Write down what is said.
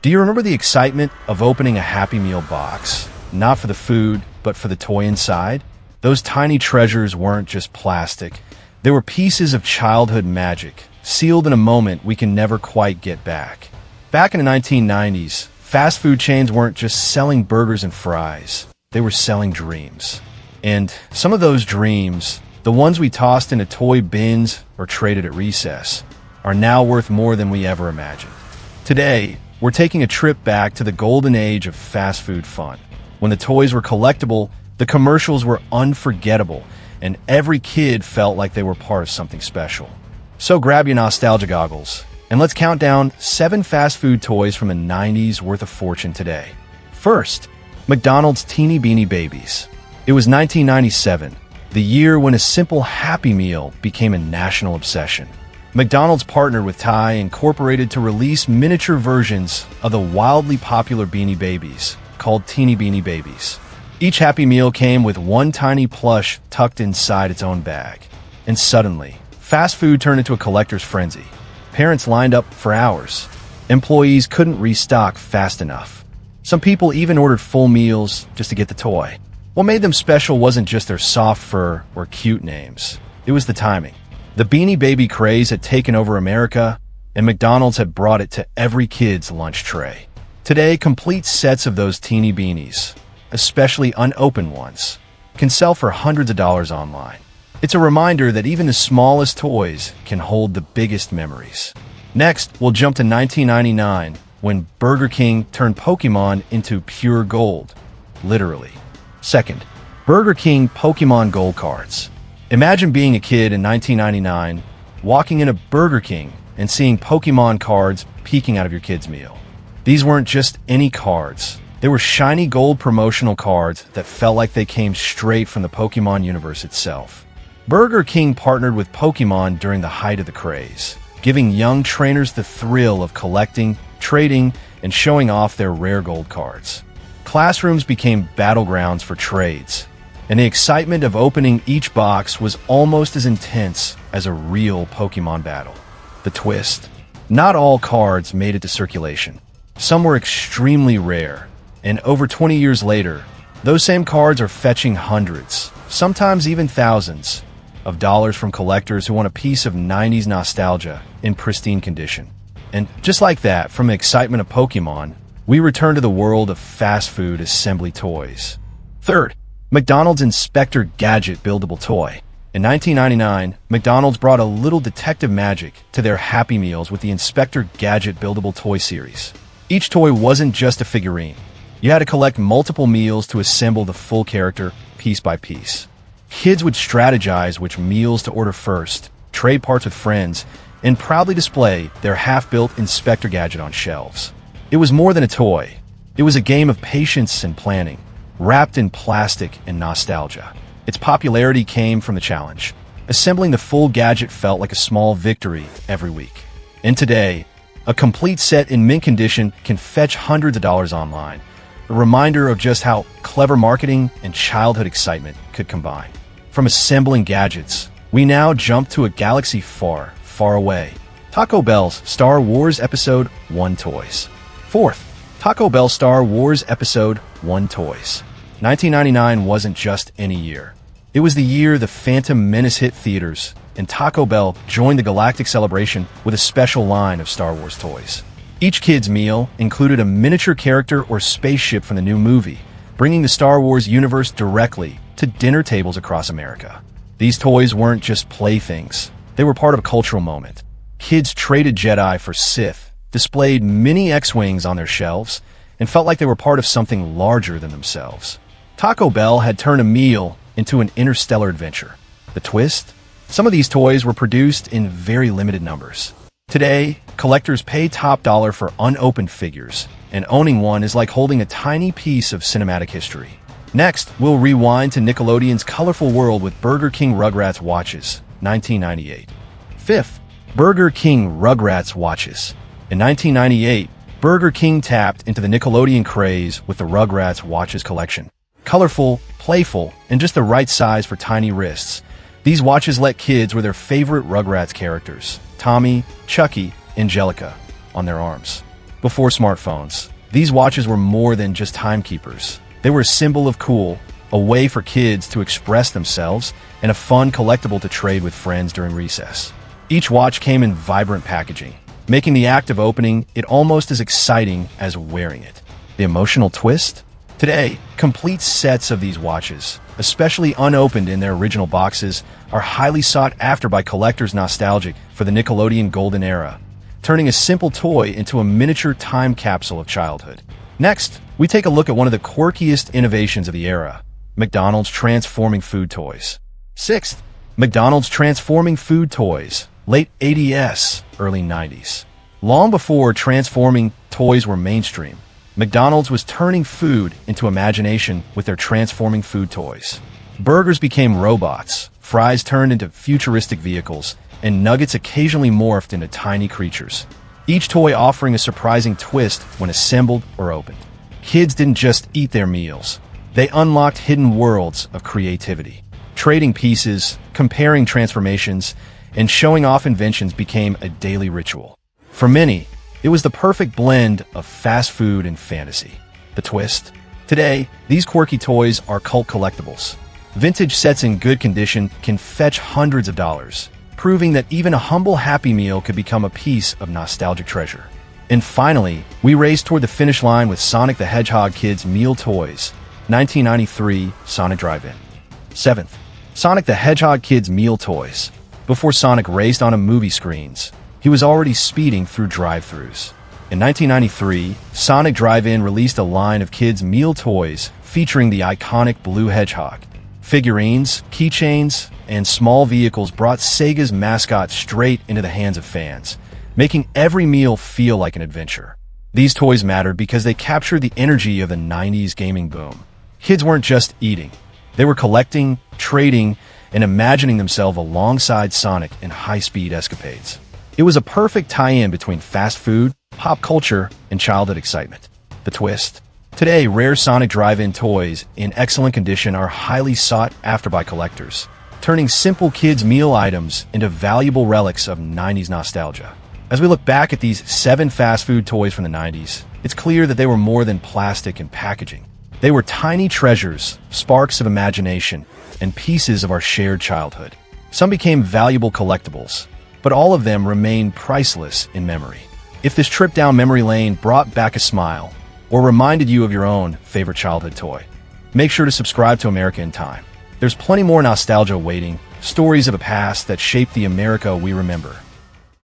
Do you remember the excitement of opening a Happy Meal box? Not for the food, but for the toy inside? Those tiny treasures weren't just plastic. They were pieces of childhood magic, sealed in a moment we can never quite get back. Back in the 1990s, fast food chains weren't just selling burgers and fries. They were selling dreams. And some of those dreams, the ones we tossed into toy bins or traded at recess, are now worth more than we ever imagined. Today, we're taking a trip back to the golden age of fast food fun. When the toys were collectible, the commercials were unforgettable, and every kid felt like they were part of something special. So grab your nostalgia goggles, and let's count down 7 fast food toys from the 90s worth a fortune today. First, McDonald's Teeny Beanie Babies. It was 1997, the year when a simple Happy Meal became a national obsession. McDonald's partnered with Thai Incorporated to release miniature versions of the wildly popular Beanie Babies, called Teeny Beanie Babies. Each Happy Meal came with one tiny plush tucked inside its own bag. And suddenly, fast food turned into a collector's frenzy. Parents lined up for hours. Employees couldn't restock fast enough. Some people even ordered full meals just to get the toy. What made them special wasn't just their soft fur or cute names. It was the timing. The Beanie Baby craze had taken over America, and McDonald's had brought it to every kid's lunch tray. Today, complete sets of those teeny beanies, especially unopened ones, can sell for hundreds of dollars online. It's a reminder that even the smallest toys can hold the biggest memories. Next, we'll jump to 1999, when Burger King turned Pokémon into pure gold. Literally. Second, Burger King Pokémon Gold Cards. Imagine being a kid in 1999, walking in a Burger King and seeing Pokémon cards peeking out of your kid's meal. These weren't just any cards. They were shiny gold promotional cards that felt like they came straight from the Pokémon universe itself. Burger King partnered with Pokémon during the height of the craze, giving young trainers the thrill of collecting, trading, and showing off their rare gold cards. Classrooms became battlegrounds for trades, and the excitement of opening each box was almost as intense as a real Pokémon battle. The twist: not all cards made it to circulation. Some were extremely rare, and over 20 years later, those same cards are fetching hundreds, sometimes even thousands, of dollars from collectors who want a piece of 90s nostalgia in pristine condition. And just like that, from the excitement of Pokémon, we return to the world of fast food assembly toys. Third, McDonald's Inspector Gadget buildable toy. In 1999, McDonald's brought a little detective magic to their Happy Meals with the Inspector Gadget buildable toy series. Each toy wasn't just a figurine. You had to collect multiple meals to assemble the full character piece by piece. Kids would strategize which meals to order first, trade parts with friends, and proudly display their half-built Inspector Gadget on shelves. It was more than a toy. It was a game of patience and planning, wrapped in plastic and nostalgia. Its popularity came from the challenge. Assembling the full gadget felt like a small victory every week. And today, a complete set in mint condition can fetch hundreds of dollars online, a reminder of just how clever marketing and childhood excitement could combine. From assembling gadgets, we now jump to a galaxy far, far away. Taco Bell's Star Wars Episode 1 toys. Fourth, Taco Bell Star Wars Episode 1 toys. 1999 wasn't just any year. It was the year the Phantom Menace hit theaters, and Taco Bell joined the galactic celebration with a special line of Star Wars toys. Each kid's meal included a miniature character or spaceship from the new movie, bringing the Star Wars universe directly to dinner tables across America. These toys weren't just playthings. They were part of a cultural moment. Kids traded Jedi for Sith, displayed mini X-Wings on their shelves, and felt like they were part of something larger than themselves. Taco Bell had turned a meal into an interstellar adventure. The twist? Some of these toys were produced in very limited numbers. Today, collectors pay top dollar for unopened figures, and owning one is like holding a tiny piece of cinematic history. Next, we'll rewind to Nickelodeon's colorful world with Burger King Rugrats watches, 1998. Fifth, Burger King Rugrats watches. In 1998, Burger King tapped into the Nickelodeon craze with the Rugrats watches collection. Colorful, playful, and just the right size for tiny wrists, these watches let kids wear their favorite Rugrats characters, Tommy, Chucky, Angelica, on their arms. Before smartphones, these watches were more than just timekeepers. They were a symbol of cool, a way for kids to express themselves, and a fun collectible to trade with friends during recess. Each watch came in vibrant packaging, making the act of opening it almost as exciting as wearing it. The emotional twist? Today, complete sets of these watches, especially unopened in their original boxes, are highly sought after by collectors nostalgic for the Nickelodeon golden era, turning a simple toy into a miniature time capsule of childhood. Next, we take a look at one of the quirkiest innovations of the era, McDonald's transforming food toys. Sixth, McDonald's transforming food toys, late 80s, early 90s. Long before transforming toys were mainstream, McDonald's was turning food into imagination with their transforming food toys. Burgers became robots, fries turned into futuristic vehicles, and nuggets occasionally morphed into tiny creatures, each toy offering a surprising twist when assembled or opened. Kids didn't just eat their meals. They unlocked hidden worlds of creativity. Trading pieces, comparing transformations, and showing off inventions became a daily ritual. For many, it was the perfect blend of fast food and fantasy. The twist? Today, these quirky toys are cult collectibles. Vintage sets in good condition can fetch hundreds of dollars, proving that even a humble Happy Meal could become a piece of nostalgic treasure. And finally, we race toward the finish line with Sonic the Hedgehog Kids Meal Toys, 1993 Sonic Drive-In. 7th, Sonic the Hedgehog Kids Meal Toys. Before Sonic raced on movie screens, he was already speeding through drive-thrus. In 1993, Sonic Drive-In released a line of kids' meal toys featuring the iconic blue hedgehog. Figurines, keychains, and small vehicles brought Sega's mascot straight into the hands of fans, making every meal feel like an adventure. These toys mattered because they captured the energy of the 90s gaming boom. Kids weren't just eating. They were collecting, trading, and imagining themselves alongside Sonic in high-speed escapades. It was a perfect tie-in between fast food, pop culture, and childhood excitement. The twist? Today, rare Sonic Drive-In toys in excellent condition are highly sought after by collectors, turning simple kids' meal items into valuable relics of 90s nostalgia. As we look back at these 7 fast food toys from the 90s, it's clear that they were more than plastic and packaging. They were tiny treasures, sparks of imagination, and pieces of our shared childhood. Some became valuable collectibles, but all of them remain priceless in memory. If this trip down memory lane brought back a smile or reminded you of your own favorite childhood toy, make sure to subscribe to America in Time. There's plenty more nostalgia waiting, stories of a past that shaped the America we remember.